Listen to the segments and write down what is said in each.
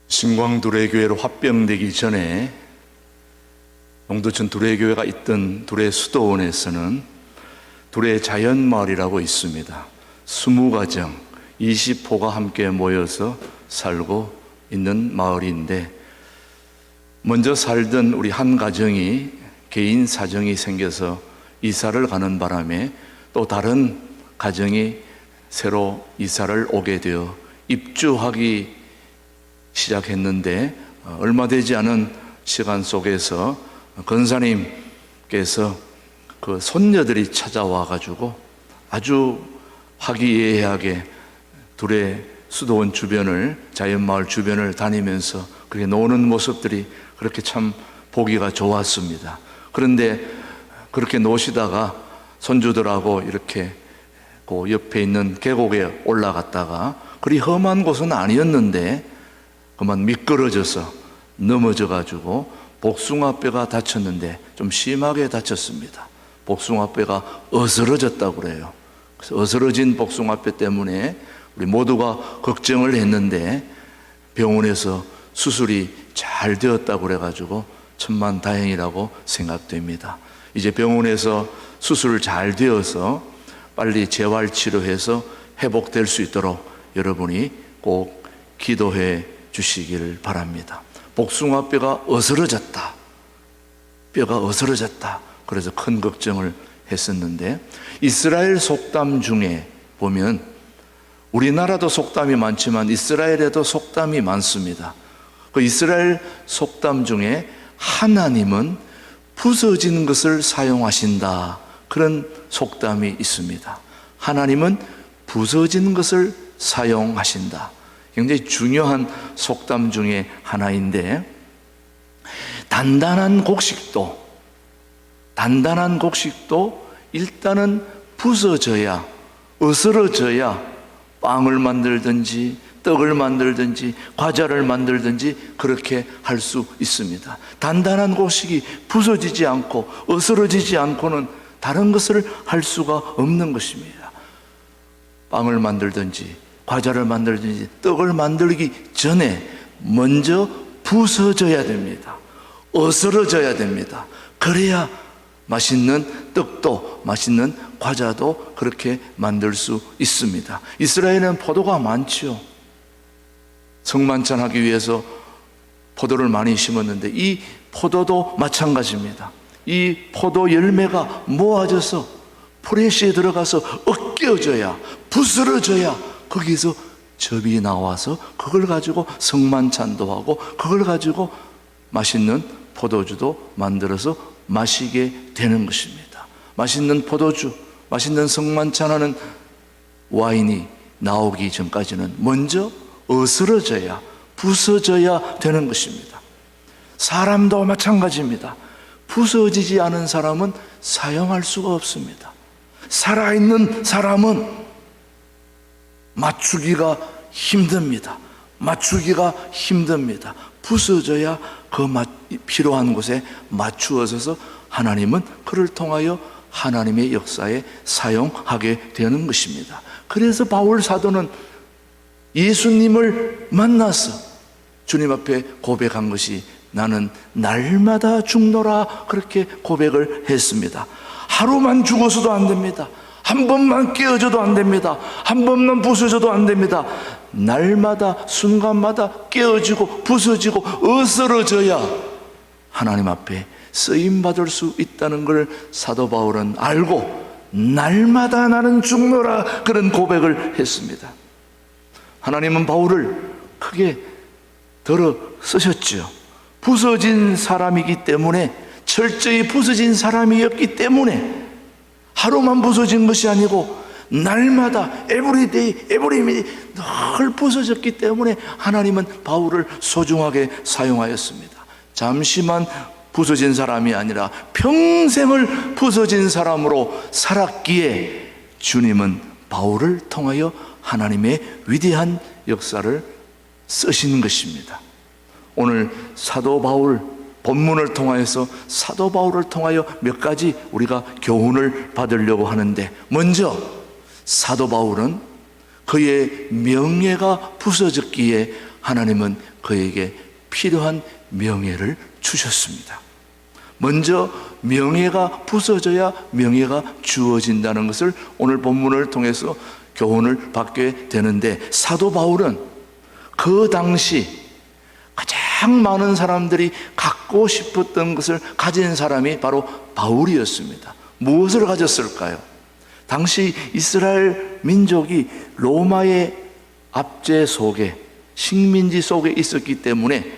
신광 두레교회로 합병되기 전에 용도천 두레교회가 있던 두레 수도원에서는 두레 자연마을이라고 있습니다. 20가정 20호가 함께 모여서 살고 있는 마을인데, 먼저 살던 우리 한 가정이 개인 사정이 생겨서 이사를 가는 바람에 또 다른 가정이 새로 이사를 오게 되어 입주하기 시작했는데, 얼마 되지 않은 시간 속에서 권사님께서 그 손녀들이 찾아와 가지고 아주 화기애애하게 두레 수도원 주변을, 자연마을 주변을 다니면서 그렇게 노는 모습들이 그렇게 참 보기가 좋았습니다. 그런데 그렇게 노시다가 손주들하고 이렇게 그 옆에 있는 계곡에 올라갔다가, 그리 험한 곳은 아니었는데 그만 미끄러져서 넘어져 가지고 복숭아뼈가 다쳤는데 좀 심하게 다쳤습니다. 복숭아뼈가 어스러졌다고 그래요. 그래서 어스러진 복숭아뼈 때문에 우리 모두가 걱정을 했는데 병원에서 수술이 잘 되었다고 그래가지고 천만다행이라고 생각됩니다. 이제 병원에서 수술 잘 되어서 빨리 재활치료해서 회복될 수 있도록 여러분이 꼭 기도해 주시기를 바랍니다. 복숭아뼈가 어스러졌다, 뼈가 어스러졌다, 그래서 큰 걱정을 했었는데, 이스라엘 속담 중에 보면 우리나라도 속담이 많지만 이스라엘에도 속담이 많습니다. 그 이스라엘 속담 중에 하나님은 부서진 것을 사용하신다, 그런 속담이 있습니다. 하나님은 부서진 것을 사용하신다. 굉장히 중요한 속담 중에 하나인데, 단단한 곡식도 일단은 부서져야, 어스러져야 빵을 만들든지 떡을 만들든지 과자를 만들든지 그렇게 할 수 있습니다. 단단한 곡식이 부서지지 않고 어스러지지 않고는 다른 것을 할 수가 없는 것입니다. 빵을 만들든지 과자를 만들든지 떡을 만들기 전에 먼저 부서져야 됩니다. 어스러져야 됩니다. 그래야 맛있는 떡도 맛있는 과자도 그렇게 만들 수 있습니다. 이스라엘은 포도가 많죠. 성만찬하기 위해서 포도를 많이 심었는데 이 포도도 마찬가지입니다. 이 포도 열매가 모아져서 프레시에 들어가서 으깨어져야, 부스러져야 거기서 즙이 나와서 그걸 가지고 성만찬도 하고 그걸 가지고 맛있는 포도주도 만들어서 마시게 되는 것입니다. 맛있는 포도주, 맛있는 성만찬하는 와인이 나오기 전까지는 먼저 어스러져야, 부서져야 되는 것입니다. 사람도 마찬가지입니다. 부서지지 않은 사람은 사용할 수가 없습니다. 살아있는 사람은 맞추기가 힘듭니다. 부서져야 그 필요한 곳에 맞추어서 하나님은 그를 통하여 하나님의 역사에 사용하게 되는 것입니다. 그래서 바울 사도는 예수님을 만나서 주님 앞에 고백한 것이 나는 날마다 죽노라, 그렇게 고백을 했습니다. 하루만 죽어서도 안 됩니다. 한 번만 깨어져도 안 됩니다. 한 번만 부서져도 안 됩니다. 날마다 순간마다 깨어지고 부서지고 어스러져야 하나님 앞에 쓰임받을 수 있다는 걸 사도 바울은 알고 날마다 나는 죽노라, 그런 고백을 했습니다. 하나님은 바울을 크게 들어 쓰셨죠. 부서진 사람이기 때문에, 철저히 부서진 사람이었기 때문에 하루만 부서진 것이 아니고 날마다 에브리데이 늘 부서졌기 때문에 하나님은 바울을 소중하게 사용하였습니다. 잠시만 부서진 사람이 아니라 평생을 부서진 사람으로 살았기에 주님은 바울을 통하여 하나님의 위대한 역사를 쓰시는 것입니다. 오늘 사도 바울 본문을 통하여서 사도 바울을 통하여 몇 가지 우리가 교훈을 받으려고 하는데, 먼저 사도 바울은 그의 명예가 부서졌기에 하나님은 그에게 필요한 명예를 주셨습니다. 먼저 명예가 부서져야 명예가 주어진다는 것을 오늘 본문을 통해서 교훈을 받게 되는데, 사도 바울은 그 당시 가장 많은 사람들이 갖고 싶었던 것을 가진 사람이 바로 바울이었습니다. 무엇을 가졌을까요? 당시 이스라엘 민족이 로마의 압제 속에, 식민지 속에 있었기 때문에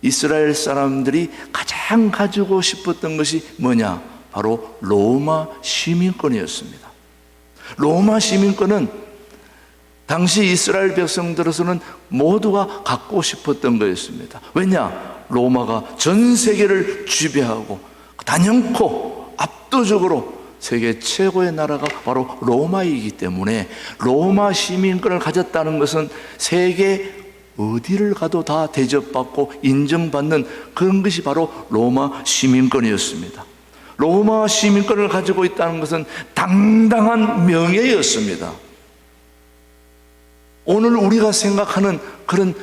이스라엘 사람들이 가장 가지고 싶었던 것이 뭐냐? 바로 로마 시민권이었습니다. 로마 시민권은 당시 이스라엘 백성들로서는 모두가 갖고 싶었던 거였습니다. 왜냐? 로마가 전 세계를 지배하고 단연코 압도적으로 세계 최고의 나라가 바로 로마이기 때문에 로마 시민권을 가졌다는 것은 세계 어디를 가도 다 대접받고 인정받는 그런 것이 바로 로마 시민권이었습니다. 로마 시민권을 가지고 있다는 것은 당당한 명예였습니다. 오늘 우리가 생각하는 그런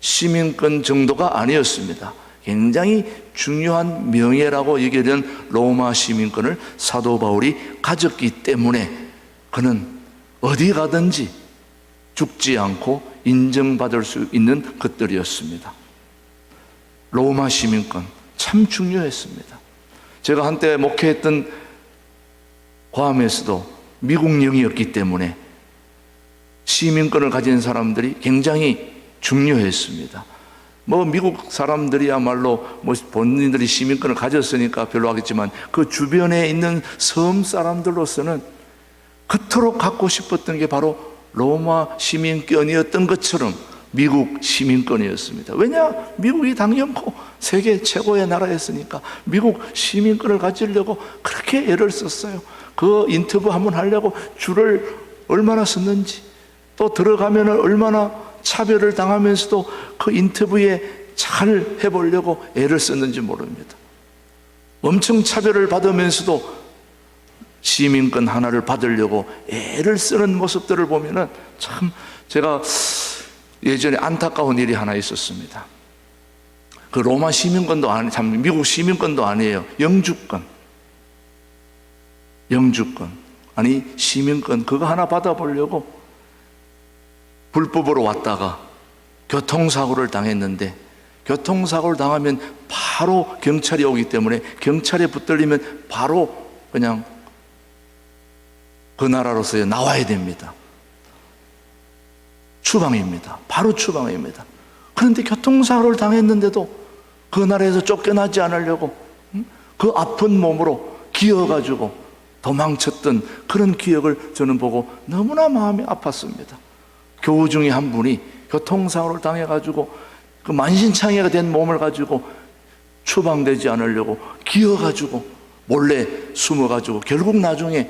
시민권 정도가 아니었습니다. 굉장히 중요한 명예라고 여겨지는 로마 시민권을 사도 바울이 가졌기 때문에 그는 어디 가든지 죽지 않고 인정받을 수 있는 것들이었습니다. 로마 시민권 참 중요했습니다. 제가 한때 목회했던 괌에서도 미국령이었기 때문에 시민권을 가진 사람들이 굉장히 중요했습니다. 미국 사람들이야말로 본인들이 시민권을 가졌으니까 별로 하겠지만 그 주변에 있는 섬 사람들로서는 그토록 갖고 싶었던 게 바로 로마 시민권이었던 것처럼 미국 시민권이었습니다. 왜냐? 미국이 당연코 세계 최고의 나라였으니까 미국 시민권을 가지려고 그렇게 애를 썼어요. 그 인터뷰 한번 하려고 줄을 얼마나 썼는지, 또 들어가면 얼마나 차별을 당하면서도 그 인터뷰에 잘 해보려고 애를 썼는지 모릅니다. 엄청 차별을 받으면서도 시민권 하나를 받으려고 애를 쓰는 모습들을 보면은 참 제가 예전에 안타까운 일이 하나 있었습니다. 그 로마 시민권도 아니, 참 미국 시민권도 아니에요. 영주권 아니 시민권 그거 하나 받아보려고 불법으로 왔다가 교통사고를 당했는데, 교통사고를 당하면 바로 경찰이 오기 때문에 경찰에 붙들리면 바로 그냥 그 나라로서의 나와야 됩니다. 추방입니다. 바로 추방입니다. 그런데 교통사고를 당했는데도 그 나라에서 쫓겨나지 않으려고 그 아픈 몸으로 기어가지고 도망쳤던 그런 기억을 저는 보고 너무나 마음이 아팠습니다. 교우 중에 한 분이 교통사고를 당해가지고 그 만신창이가 된 몸을 가지고 추방되지 않으려고 기어가지고 몰래 숨어가지고 결국 나중에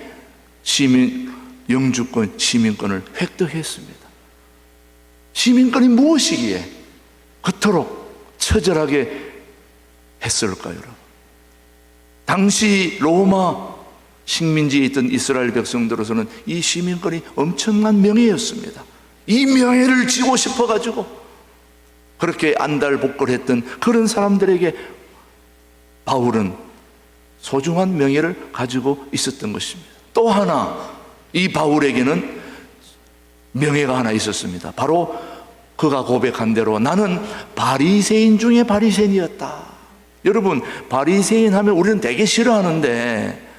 영주권, 시민권을 획득했습니다. 시민권이 무엇이기에 그토록 처절하게 했을까요, 여러분? 당시 로마 식민지에 있던 이스라엘 백성들로서는 이 시민권이 엄청난 명예였습니다. 이 명예를 쥐고 싶어가지고 그렇게 안달복걸했던 그런 사람들에게 바울은 소중한 명예를 가지고 있었던 것입니다. 또 하나, 이 바울에게는 명예가 하나 있었습니다. 바로 그가 고백한 대로 나는 바리새인 중에 바리새인이었다. 여러분, 바리새인 하면 우리는 되게 싫어하는데,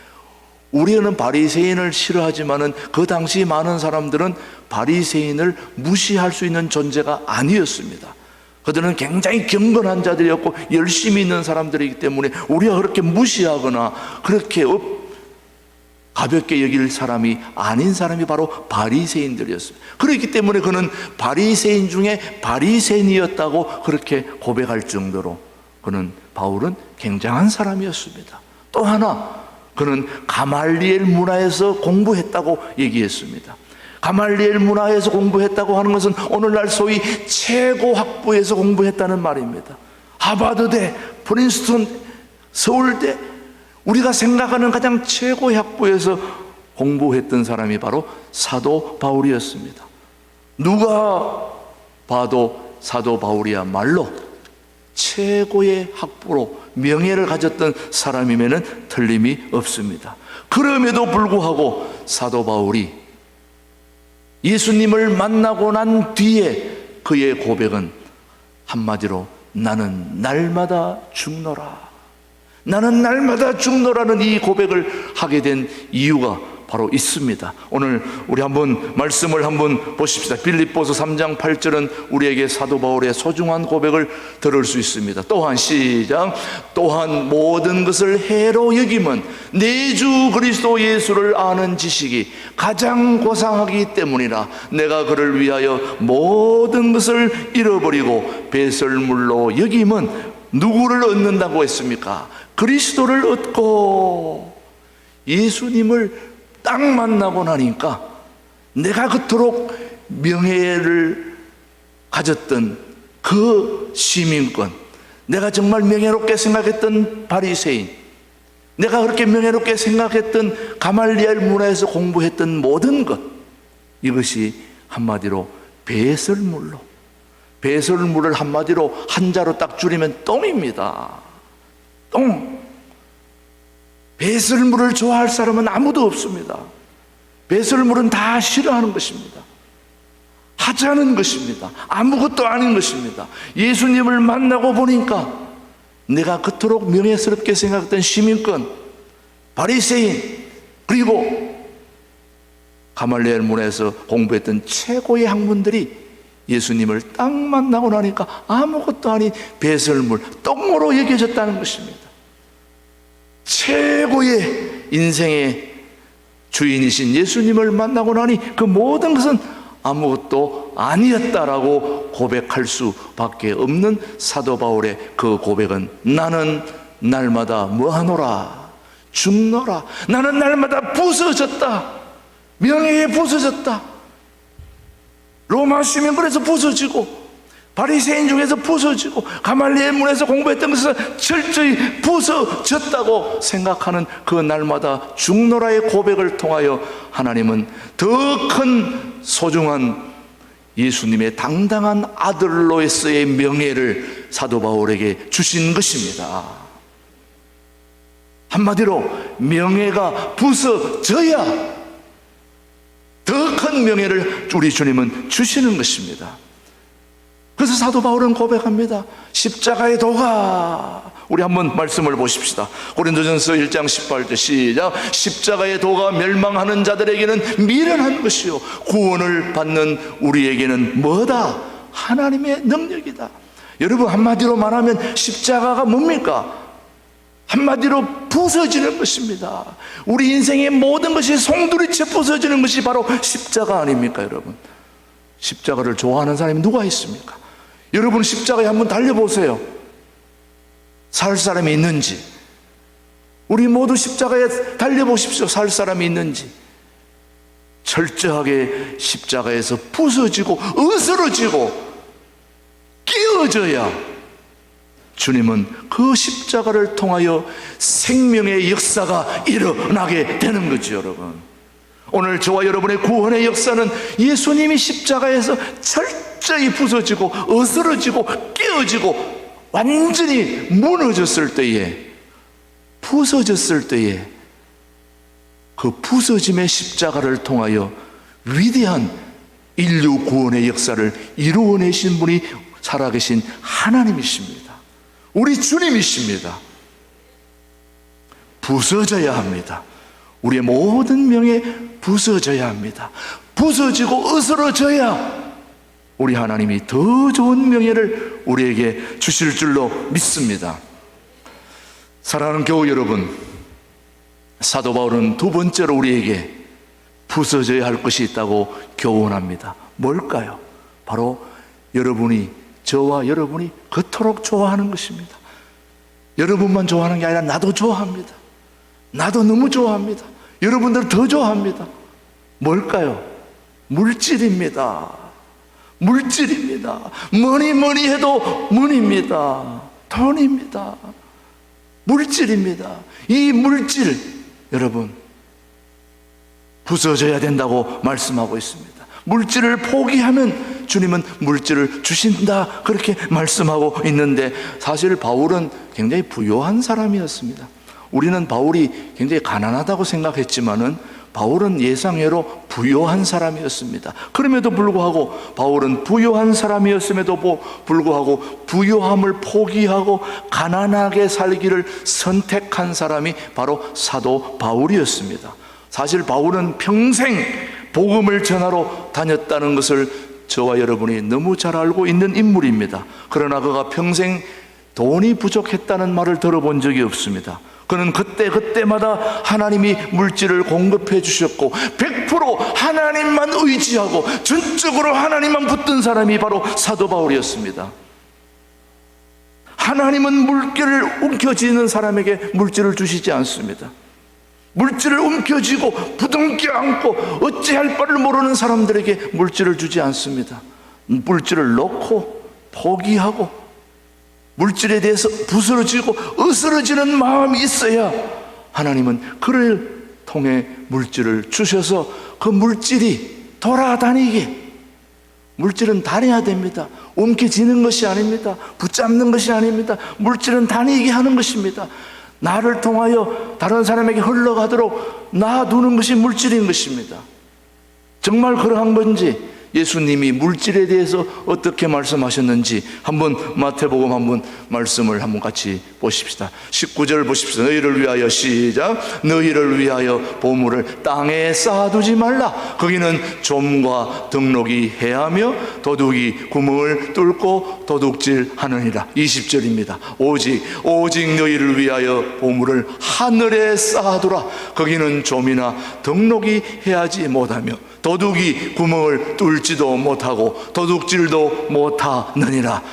우리는 바리새인을 싫어하지만은 그 당시 많은 사람들은 바리새인을 무시할 수 있는 존재가 아니었습니다. 그들은 굉장히 경건한 자들이었고 열심히 있는 사람들이기 때문에 우리가 그렇게 무시하거나 그렇게 가볍게 여길 사람이 아닌 사람이 바로 바리새인들이었습니다. 그렇기 때문에 그는 바리새인 중에 바리새인이었다고 그렇게 고백할 정도로 바울은 굉장한 사람이었습니다. 또 하나, 그는 가말리엘 문화에서 공부했다고 얘기했습니다. 가말리엘 문화에서 공부했다고 하는 것은 오늘날 소위 최고 학부에서 공부했다는 말입니다. 하버드대, 프린스턴, 서울대, 우리가 생각하는 가장 최고의 학부에서 공부했던 사람이 바로 사도 바울이었습니다. 누가 봐도 사도 바울이야말로 최고의 학부로 명예를 가졌던 사람임에는 틀림이 없습니다. 그럼에도 불구하고 사도 바울이 예수님을 만나고 난 뒤에 그의 고백은 한마디로 나는 날마다 죽노라, 나는 날마다 죽노라는 이 고백을 하게 된 이유가 바로 있습니다. 오늘 우리 한번 말씀을 한번 보십시다. 빌립보서 3장 8절은 우리에게 사도 바울의 소중한 고백을 들을 수 있습니다. 또한 시작. 또한 모든 것을 해로 여김은 내 주 그리스도 예수를 아는 지식이 가장 고상하기 때문이라. 내가 그를 위하여 모든 것을 잃어버리고 배설물로 여김은 누구를 얻는다고 했습니까? 그리스도를 얻고 예수님을 딱 만나고 나니까 내가 그토록 명예를 가졌던 그 시민권, 내가 정말 명예롭게 생각했던 바리새인, 내가 그렇게 명예롭게 생각했던 가말리엘 문화에서 공부했던 모든 것, 이것이 한마디로 배설물로, 배설물을 한마디로 한자로 딱 줄이면 똥입니다. 똥. 배설물을 좋아할 사람은 아무도 없습니다. 배설물은 다 싫어하는 것입니다. 하찮은 것입니다. 아무것도 아닌 것입니다. 예수님을 만나고 보니까 내가 그토록 명예스럽게 생각했던 시민권, 바리새인, 그리고 가말리엘 문화에서 공부했던 최고의 학문들이 예수님을 딱 만나고 나니까 아무것도 아닌 배설물, 똥으로 여겨졌다는 것입니다. 최고의 인생의 주인이신 예수님을 만나고 나니 그 모든 것은 아무것도 아니었다라고 고백할 수밖에 없는 사도 바울의 그 고백은 나는 날마다 뭐하노라? 죽노라. 나는 날마다 부서졌다. 명예에 부서졌다. 로마 시민권에서 부서지고 바리새인 중에서 부서지고 가말리엘 문에서 공부했던 것은 철저히 부서졌다고 생각하는 그 날마다 죽노라의 고백을 통하여 하나님은 더 큰 소중한 예수님의 당당한 아들로서의 명예를 사도 바울에게 주신 것입니다. 한마디로 명예가 부서져야 더 큰 명예를 우리 주님은 주시는 것입니다. 그래서 사도 바울은 고백합니다. 십자가의 도가, 우리 한번 말씀을 보십시다. 고린도전서 1장 18절 시작. 십자가의 도가 멸망하는 자들에게는 미련한 것이요 구원을 받는 우리에게는 뭐다? 하나님의 능력이다. 여러분, 한마디로 말하면 십자가가 뭡니까? 한마디로 부서지는 것입니다. 우리 인생의 모든 것이 송두리째 부서지는 것이 바로 십자가 아닙니까, 여러분? 십자가를 좋아하는 사람이 누가 있습니까? 여러분, 십자가에 한번 달려보세요. 살 사람이 있는지. 우리 모두 십자가에 달려보십시오. 살 사람이 있는지. 철저하게 십자가에서 부서지고 으스러지고 끼어져야 주님은 그 십자가를 통하여 생명의 역사가 일어나게 되는 거죠, 여러분. 오늘 저와 여러분의 구원의 역사는 예수님이 십자가에서 철저히 부서지고 어스러지고 깨어지고 완전히 무너졌을 때에, 부서졌을 때에 그 부서짐의 십자가를 통하여 위대한 인류 구원의 역사를 이루어내신 분이 살아계신 하나님이십니다. 우리 주님이십니다. 부서져야 합니다. 우리의 모든 명예 부서져야 합니다. 부서지고 으스러져야 우리 하나님이 더 좋은 명예를 우리에게 주실 줄로 믿습니다. 사랑하는 교우 여러분, 사도 바울은 두 번째로 우리에게 부서져야 할 것이 있다고 교훈합니다. 뭘까요? 바로 여러분이, 저와 여러분이 그토록 좋아하는 것입니다. 여러분만 좋아하는 게 아니라 나도 좋아합니다. 나도 너무 좋아합니다. 여러분들 더 좋아합니다. 뭘까요? 물질입니다. 물질입니다. 뭐니 해도 문입니다. 돈입니다. 물질입니다. 이 물질, 여러분, 부서져야 된다고 말씀하고 있습니다. 물질을 포기하면 주님은 물질을 주신다, 그렇게 말씀하고 있는데, 사실 바울은 굉장히 부유한 사람이었습니다. 우리는 바울이 굉장히 가난하다고 생각했지만은 바울은 예상외로 부유한 사람이었습니다. 그럼에도 불구하고 바울은 부유한 사람이었음에도 불구하고 부유함을 포기하고 가난하게 살기를 선택한 사람이 바로 사도 바울이었습니다. 사실 바울은 평생 복음을 전하러 다녔다는 것을 저와 여러분이 너무 잘 알고 있는 인물입니다. 그러나 그가 평생 돈이 부족했다는 말을 들어본 적이 없습니다. 그는 그때마다 하나님이 물질을 공급해 주셨고 100% 하나님만 의지하고 전적으로 하나님만 붙든 사람이 바로 사도 바울이었습니다. 하나님은 물질을 움켜쥐는 사람에게 물질을 주시지 않습니다. 물질을 움켜쥐고 부둥켜 안고 어찌할 바를 모르는 사람들에게 물질을 주지 않습니다. 물질을 놓고 포기하고 물질에 대해서 부스러지고 으스러지는 마음이 있어야 하나님은 그를 통해 물질을 주셔서 그 물질이 돌아다니게, 물질은 다녀야 됩니다. 움켜쥐는 것이 아닙니다. 붙잡는 것이 아닙니다. 물질은 다니게 하는 것입니다. 나를 통하여 다른 사람에게 흘러가도록 놔두는 것이 물질인 것입니다. 정말 그러한 건지, 예수님이 물질에 대해서 어떻게 말씀하셨는지 한번 마태복음 한번 말씀을 한번 같이 보십시다. 19절 보십시다. 너희를 위하여, 시작, 너희를 위하여 보물을 땅에 쌓아두지 말라. 거기는 좀과 등록이 해하며 도둑이 구멍을 뚫고 도둑질하느니라. 20절입니다. 오직 너희를 위하여 보물을 하늘에 쌓아두라. 거기는 좀이나 등록이 해하지 못하며 도둑이 구멍을 뚫지도 못하고 도둑질도 못하느니라.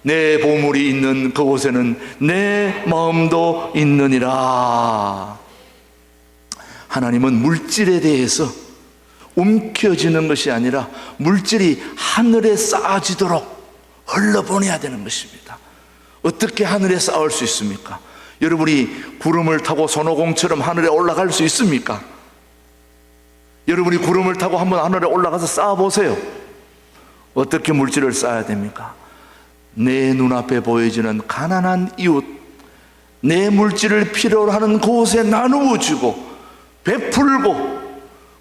내 보물이 있는 그곳에는 내 마음도 있느니라. 하나님은 물질에 대해서 움켜쥐는 것이 아니라 물질이 하늘에 쌓아지도록 흘러보내야 되는 것입니다. 어떻게 하늘에 쌓을 수 있습니까? 여러분이 구름을 타고 손오공처럼 하늘에 올라갈 수 있습니까? 여러분이 구름을 타고 한번 하늘에 올라가서 쌓아보세요. 어떻게 물질을 쌓아야 됩니까? 내 눈앞에 보여지는 가난한 이웃, 내 물질을 필요로 하는 곳에 나누어 주고 베풀고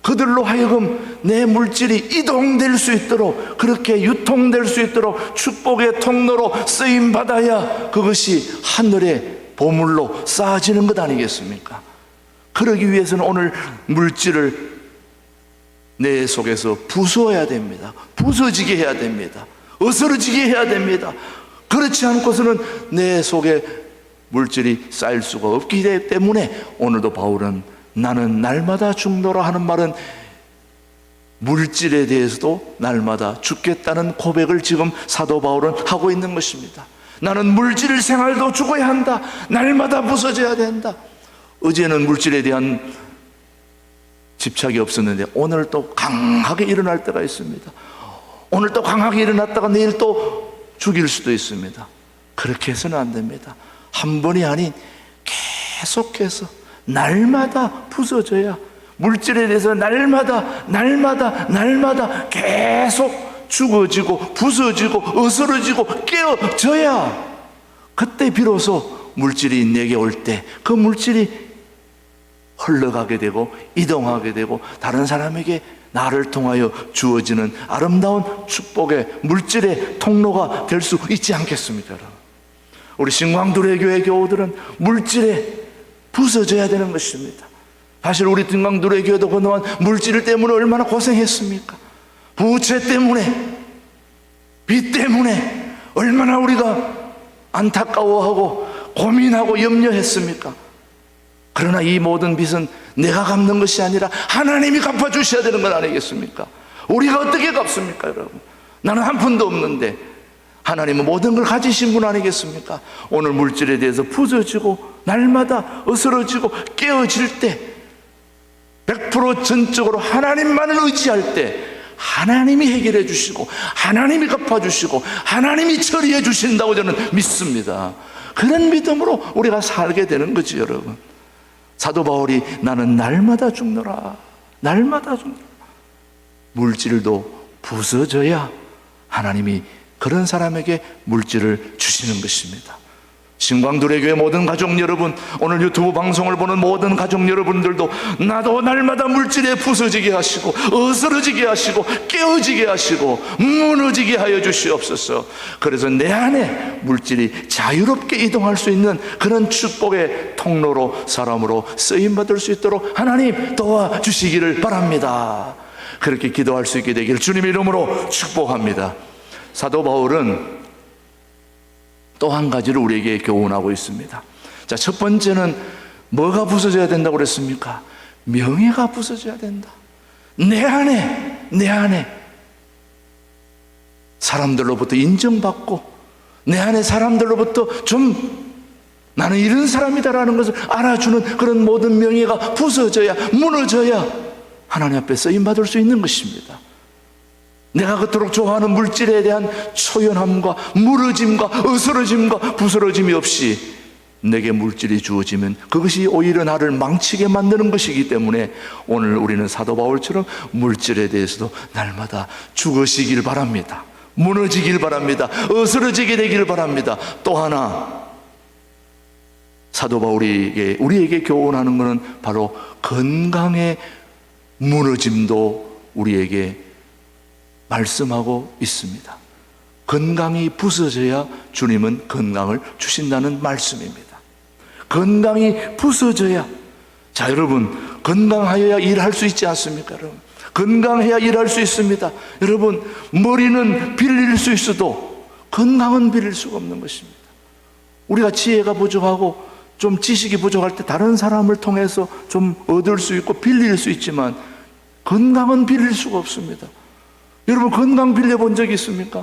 그들로 하여금 내 물질이 이동될 수 있도록, 그렇게 유통될 수 있도록 축복의 통로로 쓰임받아야 그것이 하늘의 보물로 쌓아지는 것 아니겠습니까? 그러기 위해서는 오늘 물질을 내 속에서 부숴야 됩니다. 부서지게 해야 됩니다. 어스러지게 해야 됩니다. 그렇지 않고서는 내 속에 물질이 쌓일 수가 없기 때문에 오늘도 바울은 나는 날마다 죽노라 하는 말은 물질에 대해서도 날마다 죽겠다는 고백을 지금 사도 바울은 하고 있는 것입니다. 나는 물질 생활도 죽어야 한다. 날마다 부서져야 된다. 어제는 물질에 대한 집착이 없었는데 오늘 또 강하게 일어날 때가 있습니다. 오늘 또 강하게 일어났다가 내일 또 죽일 수도 있습니다. 그렇게 해서는 안 됩니다. 한 번이 아닌 계속해서 날마다 부서져야, 물질에 대해서 날마다 계속 죽어지고 부서지고 어스러지고 깨어져야 그때 비로소 물질이 내게 올 때 그 물질이 흘러가게 되고 이동하게 되고 다른 사람에게 나를 통하여 주어지는 아름다운 축복의 물질의 통로가 될 수 있지 않겠습니까? 여러분, 우리 신광두레교회 교우들은 물질에 부서져야 되는 것입니다. 사실 우리 신광두레교회도 그동안 물질 때문에 얼마나 고생했습니까? 부채 때문에, 빚 때문에 얼마나 우리가 안타까워하고 고민하고 염려했습니까? 그러나 이 모든 빚은 내가 갚는 것이 아니라 하나님이 갚아주셔야 되는 건 아니겠습니까? 우리가 어떻게 갚습니까, 여러분? 나는 한 푼도 없는데 하나님은 모든 걸 가지신 분 아니겠습니까? 오늘 물질에 대해서 부서지고 날마다 어스러지고 깨어질 때 100% 전적으로 하나님만을 의지할 때 하나님이 해결해 주시고 하나님이 갚아주시고 하나님이 처리해 주신다고 저는 믿습니다. 그런 믿음으로 우리가 살게 되는 거지, 여러분. 사도 바울이 나는 날마다 죽노라, 날마다 죽노라. 물질도 부서져야 하나님이 그런 사람에게 물질을 주시는 것입니다. 신광두레교회 모든 가족 여러분, 오늘 유튜브 방송을 보는 모든 가족 여러분들도 나도 날마다 물질에 부서지게 하시고 어스러지게 하시고 깨어지게 하시고 무너지게 하여 주시옵소서. 그래서 내 안에 물질이 자유롭게 이동할 수 있는 그런 축복의 통로로, 사람으로 쓰임받을 수 있도록 하나님 도와주시기를 바랍니다. 그렇게 기도할 수 있게 되기를 주님의 이름으로 축복합니다. 사도 바울은 또 한 가지를 우리에게 교훈하고 있습니다. 자, 첫 번째는 뭐가 부서져야 된다고 그랬습니까? 명예가 부서져야 된다. 내 안에 사람들로부터 인정받고, 내 안에 사람들로부터 좀 나는 이런 사람이다라는 것을 알아주는 그런 모든 명예가 부서져야, 무너져야 하나님 앞에 쓰임받을 수 있는 것입니다. 내가 그토록 좋아하는 물질에 대한 초연함과 무너짐과 어스러짐과 부스러짐이 없이 내게 물질이 주어지면 그것이 오히려 나를 망치게 만드는 것이기 때문에 오늘 우리는 사도 바울처럼 물질에 대해서도 날마다 죽으시길 바랍니다. 무너지길 바랍니다. 어스러지게 되길 바랍니다. 또 하나 사도 바울이 우리에게 교훈하는 것은 바로 건강의 무너짐도 우리에게 말씀하고 있습니다. 건강이 부서져야 주님은 건강을 주신다는 말씀입니다. 건강이 부서져야, 자 여러분, 건강하여야 일할 수 있지 않습니까? 여러분, 건강해야 일할 수 있습니다. 여러분, 머리는 빌릴 수 있어도 건강은 빌릴 수가 없는 것입니다. 우리가 지혜가 부족하고 좀 지식이 부족할 때 다른 사람을 통해서 좀 얻을 수 있고 빌릴 수 있지만 건강은 빌릴 수가 없습니다. 여러분, 건강 빌려본 적이 있습니까?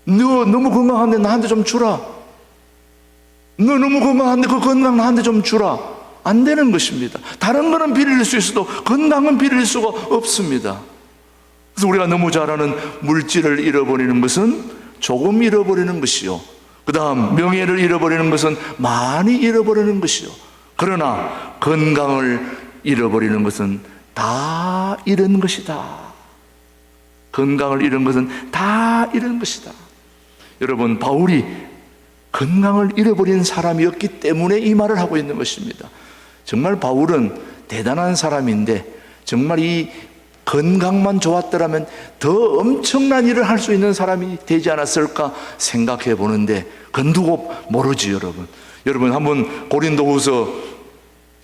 너 너무 건강한데 나한테 좀 주라. 너 너무 건강한데 그 건강 나한테 좀 주라. 안 되는 것입니다. 다른 거는 빌릴 수 있어도 건강은 빌릴 수가 없습니다. 그래서 우리가 너무 잘 아는 물질을 잃어버리는 것은 조금 잃어버리는 것이요, 그 다음 명예를 잃어버리는 것은 많이 잃어버리는 것이요, 그러나 건강을 잃어버리는 것은 다 잃은 것이다. 건강을 잃은 것은 다 잃은 것이다. 여러분, 바울이 건강을 잃어버린 사람이었기 때문에 이 말을 하고 있는 것입니다. 정말 바울은 대단한 사람인데 정말 이 건강만 좋았더라면 더 엄청난 일을 할 수 있는 사람이 되지 않았을까 생각해 보는데 건두고 모르지. 여러분 한번 고린도후서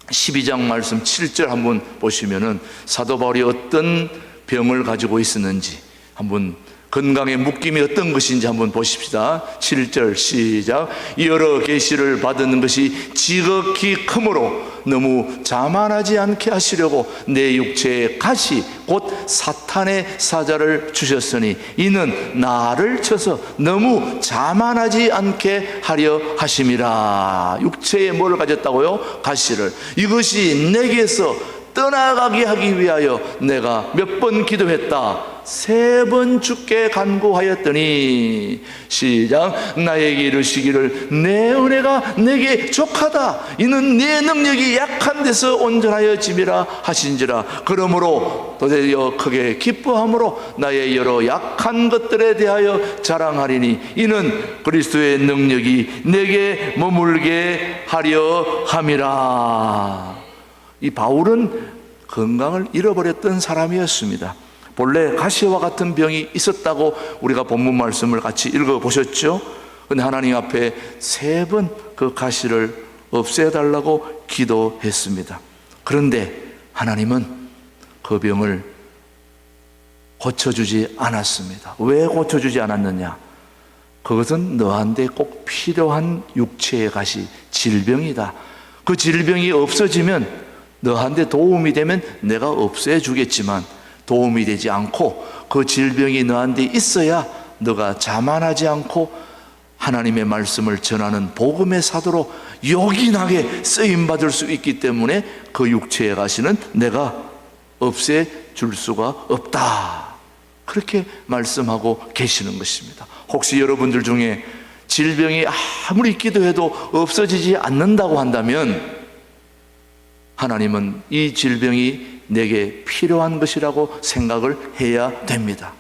12장 말씀 7절 한번 보시면은 사도 바울이 어떤 병을 가지고 있었는지, 한번 건강의 묶임이 어떤 것인지 한번 보십시다. 7절 시작. 여러 계시를 받은 것이 지극히 크므로 너무 자만하지 않게 하시려고 내 육체에 가시 곧 사탄의 사자를 주셨으니 이는 나를 쳐서 너무 자만하지 않게 하려 하심이라. 육체에 뭘 가졌다고요? 가시를. 이것이 내게서 떠나가게 하기 위하여 내가 몇 번 기도했다. 3번 주께 간구하였더니 시작. 나에게 이르시기를 내 은혜가 내게 족하다. 이는 내 능력이 약한 데서 온전하여 짐이라 하신지라. 그러므로 도대여 크게 기뻐함으로 나의 여러 약한 것들에 대하여 자랑하리니 이는 그리스도의 능력이 내게 머물게 하려 함이라. 이 바울은 건강을 잃어버렸던 사람이었습니다. 본래 가시와 같은 병이 있었다고 우리가 본문 말씀을 같이 읽어보셨죠? 그런데 하나님 앞에 3번 그 가시를 없애달라고 기도했습니다. 그런데 하나님은 그 병을 고쳐주지 않았습니다. 왜 고쳐주지 않았느냐? 그것은 너한테 꼭 필요한 육체의 가시, 질병이다. 그 질병이 없어지면 너한테 도움이 되면 내가 없애주겠지만 도움이 되지 않고 그 질병이 너한테 있어야 너가 자만하지 않고 하나님의 말씀을 전하는 복음의 사도로 요긴하게 쓰임받을 수 있기 때문에 그 육체의 가시는 내가 없애줄 수가 없다. 그렇게 말씀하고 계시는 것입니다. 혹시 여러분들 중에 질병이 아무리 기도해도 없어지지 않는다고 한다면 하나님은 이 질병이 내게 필요한 것이라고 생각을 해야 됩니다.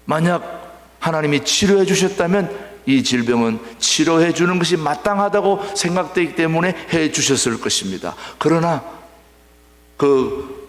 만약 하나님이 치료해 주셨다면 이 질병은 치료해 주는 것이 마땅하다고 생각되기 때문에 해 주셨을 것입니다. 그러나 그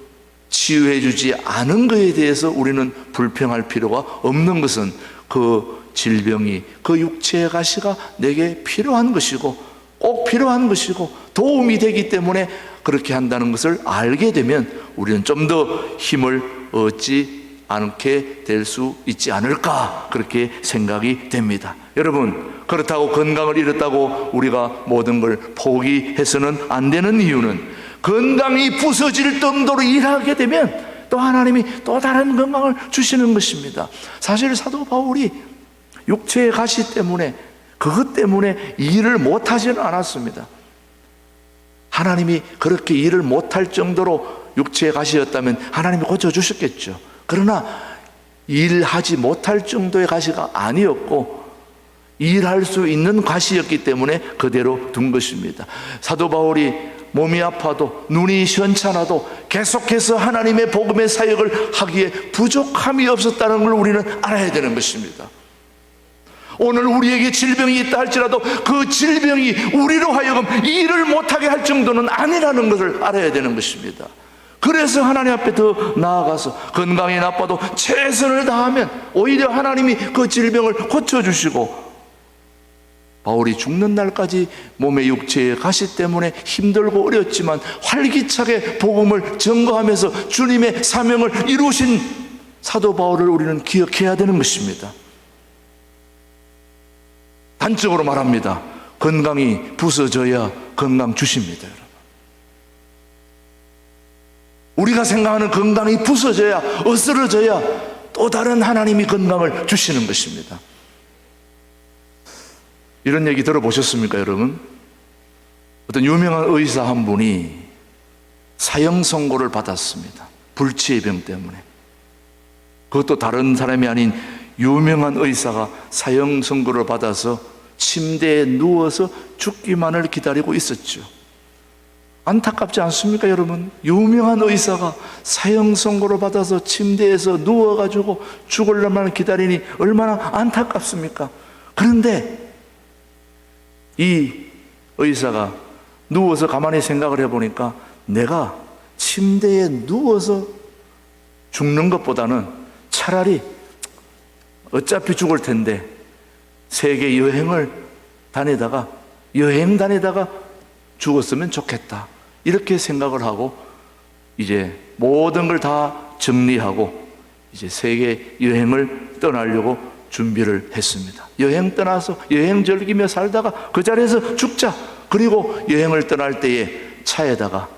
치유해 주지 않은 것에 대해서 우리는 불평할 필요가 없는 것은 그 질병이, 그 육체의 가시가 내게 필요한 것이고 꼭 필요한 것이고 도움이 되기 때문에 그렇게 한다는 것을 알게 되면 우리는 좀 더 힘을 얻지 않게 될 수 있지 않을까, 그렇게 생각이 됩니다. 여러분, 그렇다고 건강을 잃었다고 우리가 모든 걸 포기해서는 안 되는 이유는 건강이 부서질 정도로 일하게 되면 또 하나님이 또 다른 건강을 주시는 것입니다. 사실 사도 바울이 육체의 가시 때문에, 그것 때문에 일을 못하지는 않았습니다. 하나님이 그렇게 일을 못할 정도로 육체의 가시였다면 하나님이 고쳐주셨겠죠. 그러나 일하지 못할 정도의 가시가 아니었고 일할 수 있는 가시였기 때문에 그대로 둔 것입니다. 사도 바울이 몸이 아파도 눈이 시원찮아도 계속해서 하나님의 복음의 사역을 하기에 부족함이 없었다는 걸 우리는 알아야 되는 것입니다. 오늘 우리에게 질병이 있다 할지라도 그 질병이 우리로 하여금 일을 못하게 할 정도는 아니라는 것을 알아야 되는 것입니다. 그래서 하나님 앞에 더 나아가서 건강이 나빠도 최선을 다하면 오히려 하나님이 그 질병을 고쳐주시고, 바울이 죽는 날까지 몸의 육체의 가시 때문에 힘들고 어렵지만 활기차게 복음을 전거하면서 주님의 사명을 이루신 사도 바울을 우리는 기억해야 되는 것입니다. 단적으로 말합니다. 건강이 부서져야 건강 주십니다. 여러분, 우리가 생각하는 건강이 부서져야, 어스러져야 또 다른 하나님이 건강을 주시는 것입니다. 이런 얘기 들어보셨습니까, 여러분? 어떤 유명한 의사 한 분이 사형 선고를 받았습니다. 불치의 병 때문에. 그것도 다른 사람이 아닌 유명한 의사가 사형 선고를 받아서 침대에 누워서 죽기만을 기다리고 있었죠. 안타깝지 않습니까, 여러분? 유명한 의사가 사형 선고를 받아서 침대에서 누워가지고 죽을 날만 기다리니 얼마나 안타깝습니까? 그런데 이 의사가 누워서 가만히 생각을 해보니까 내가 침대에 누워서 죽는 것보다는 차라리 어차피 죽을 텐데 세계 여행 다니다가 죽었으면 좋겠다, 이렇게 생각을 하고 이제 모든 걸 다 정리하고 이제 세계 여행을 떠나려고 준비를 했습니다. 여행 떠나서 여행 즐기며 살다가 그 자리에서 죽자. 그리고 여행을 떠날 때에 차에다가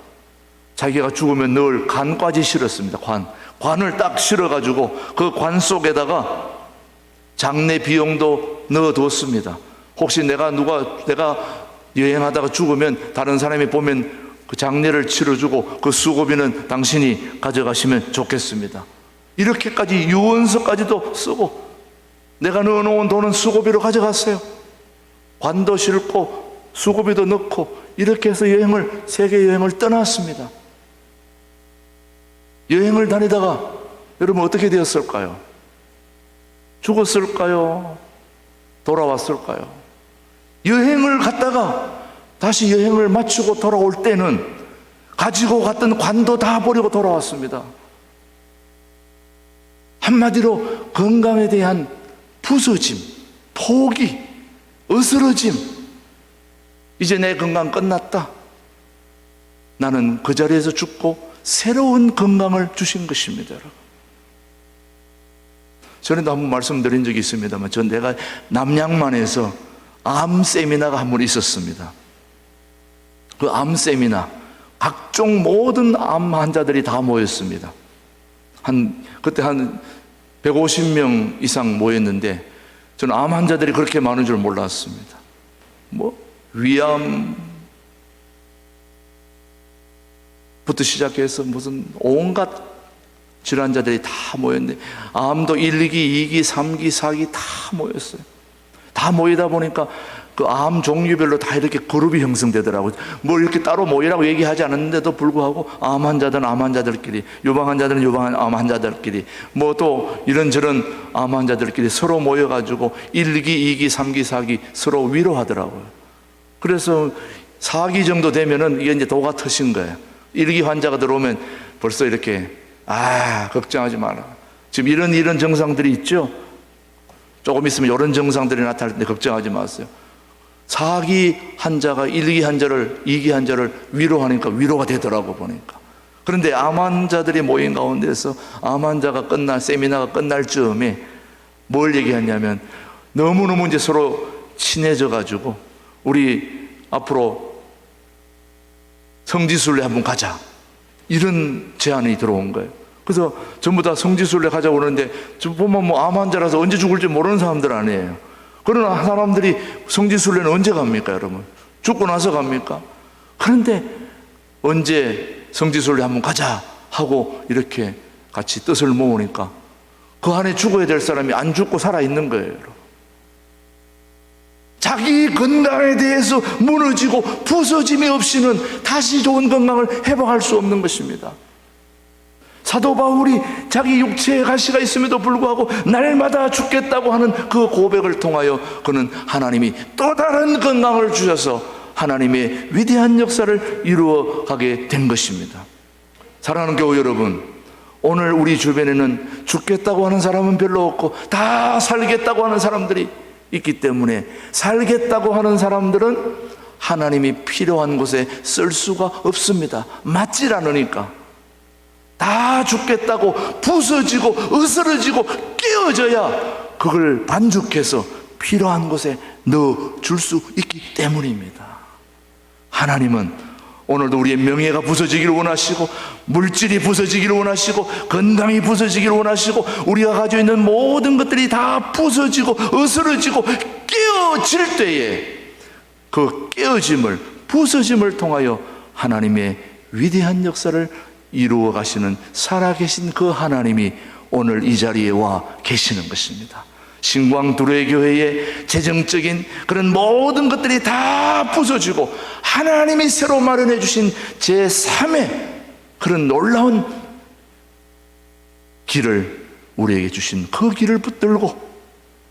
자기가 죽으면 넣을 관까지 실었습니다. 관을 딱 실어가지고 그 관 속에다가 장례 비용도 넣어뒀습니다. 혹시 내가 여행하다가 죽으면 다른 사람이 보면 그 장례를 치러주고 그 수고비는 당신이 가져가시면 좋겠습니다. 이렇게까지 유언서까지도 쓰고 내가 넣어놓은 돈은 수고비로 가져갔어요. 관도 싣고 수고비도 넣고 이렇게 해서 세계 여행을 떠났습니다. 여행을 다니다가 여러분 어떻게 되었을까요? 죽었을까요? 돌아왔을까요? 여행을 갔다가 다시 여행을 마치고 돌아올 때는 가지고 갔던 관도 다 버리고 돌아왔습니다. 한마디로 건강에 대한 부서짐, 포기, 어스러짐, 이제 내 건강 끝났다. 나는 그 자리에서 죽고 새로운 건강을 주신 것입니다. 여러분, 전에도 한번 말씀드린 적이 있습니다만 내가 남양만에서 암 세미나가 한 번 있었습니다. 그 암 세미나, 각종 모든 암 환자들이 다 모였습니다. 그때 한 150명 이상 모였는데 저는 암 환자들이 그렇게 많은 줄 몰랐습니다. 위암부터 시작해서 무슨 온갖 질환자들이 다 모였는데 암도 1기, 2기, 3기, 4기 다 모였어요. 다 모이다 보니까 그 암 종류별로 다 이렇게 그룹이 형성되더라고요. 뭘 이렇게 따로 모이라고 얘기하지 않았는데도 불구하고 암 환자들은 암 환자들끼리, 유방 환자들은 유방 암 환자들끼리, 뭐 또 이런저런 암 환자들끼리 서로 모여가지고 1기, 2기, 3기, 4기 서로 위로하더라고요. 그래서 4기 정도 되면은 이게 이제 도가 터진 거예요. 1기 환자가 들어오면 벌써 이렇게 걱정하지 마라. 지금 이런 증상들이 있죠. 조금 있으면 이런 증상들이 나타날 때 걱정하지 마세요. 4기 환자가 1기 환자를, 2기 환자를 위로하니까 위로가 되더라고 보니까. 그런데 암 환자들이 모인 가운데서 암 환자가 세미나가 끝날 즈음에 뭘 얘기했냐면, 너무너무 이제 서로 친해져 가지고 우리 앞으로 성지순례 한번 가자, 이런 제안이 들어온 거예요. 그래서 전부 다 성지순례 가자고 그러는데, 보면 뭐 암 환자라서 언제 죽을지 모르는 사람들 아니에요. 그러나 사람들이 성지순례는 언제 갑니까, 여러분? 죽고 나서 갑니까? 그런데 언제 성지순례 한번 가자 하고 이렇게 같이 뜻을 모으니까 그 안에 죽어야 될 사람이 안 죽고 살아있는 거예요, 여러분. 자기 건강에 대해서 무너지고 부서짐이 없이는 다시 좋은 건강을 회복할 수 없는 것입니다. 사도 바울이 자기 육체에 가시가 있음에도 불구하고 날마다 죽겠다고 하는 그 고백을 통하여 그는 하나님이 또 다른 건강을 주셔서 하나님의 위대한 역사를 이루어가게 된 것입니다. 사랑하는 교우 여러분, 오늘 우리 주변에는 죽겠다고 하는 사람은 별로 없고 다 살겠다고 하는 사람들이 있기 때문에, 살겠다고 하는 사람들은 하나님이 필요한 곳에 쓸 수가 없습니다. 맞질 않으니까. 다 죽겠다고 부서지고 으스러지고 깨어져야 그걸 반죽해서 필요한 곳에 넣어줄 수 있기 때문입니다. 하나님은 오늘도 우리의 명예가 부서지기를 원하시고, 물질이 부서지기를 원하시고, 건강이 부서지기를 원하시고, 우리가 가지고 있는 모든 것들이 다 부서지고 으스러지고 깨어질 때에 그 깨어짐을, 부서짐을 통하여 하나님의 위대한 역사를 이루어 가시는 살아계신 그 하나님이 오늘 이 자리에 와 계시는 것입니다. 신광 두레교회의 재정적인 그런 모든 것들이 다 부서지고 하나님이 새로 마련해 주신 제3의 그런 놀라운 길을 우리에게 주신 그 길을 붙들고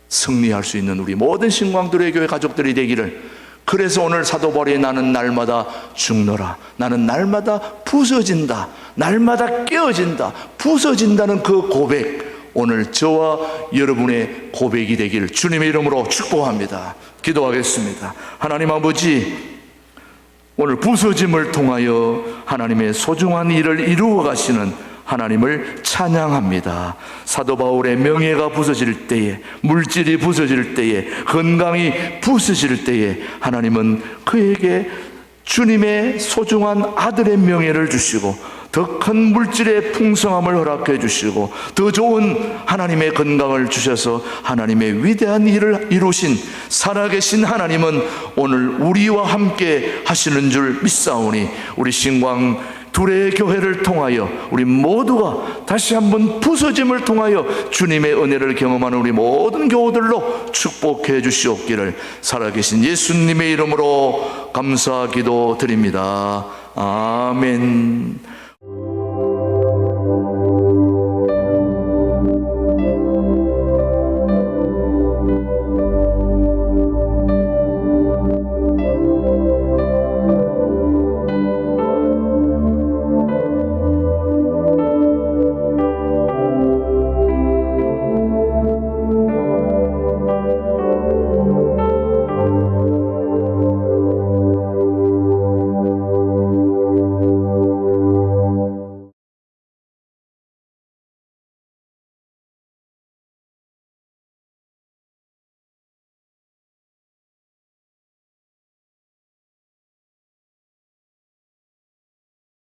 승리할 수 있는 우리 모든 신광 두레교회 가족들이 되기를. 그래서 오늘 사도 바울이 나는 날마다 죽노라, 나는 날마다 부서진다, 날마다 깨어진다, 부서진다는 그 고백, 오늘 저와 여러분의 고백이 되기를 주님의 이름으로 축복합니다. 기도하겠습니다. 하나님 아버지, 오늘 부서짐을 통하여 하나님의 소중한 일을 이루어 가시는 하나님을 찬양합니다. 사도 바울의 명예가 부서질 때에, 물질이 부서질 때에, 건강이 부서질 때에 하나님은 그에게 주님의 소중한 아들의 명예를 주시고 더 큰 물질의 풍성함을 허락해 주시고 더 좋은 하나님의 건강을 주셔서 하나님의 위대한 일을 이루신 살아계신 하나님은 오늘 우리와 함께 하시는 줄 믿사오니, 우리 신광 두레 교회를 통하여 우리 모두가 다시 한번 부서짐을 통하여 주님의 은혜를 경험하는 우리 모든 교우들로 축복해 주시옵기를 살아계신 예수님의 이름으로 감사 기도 드립니다. 아멘.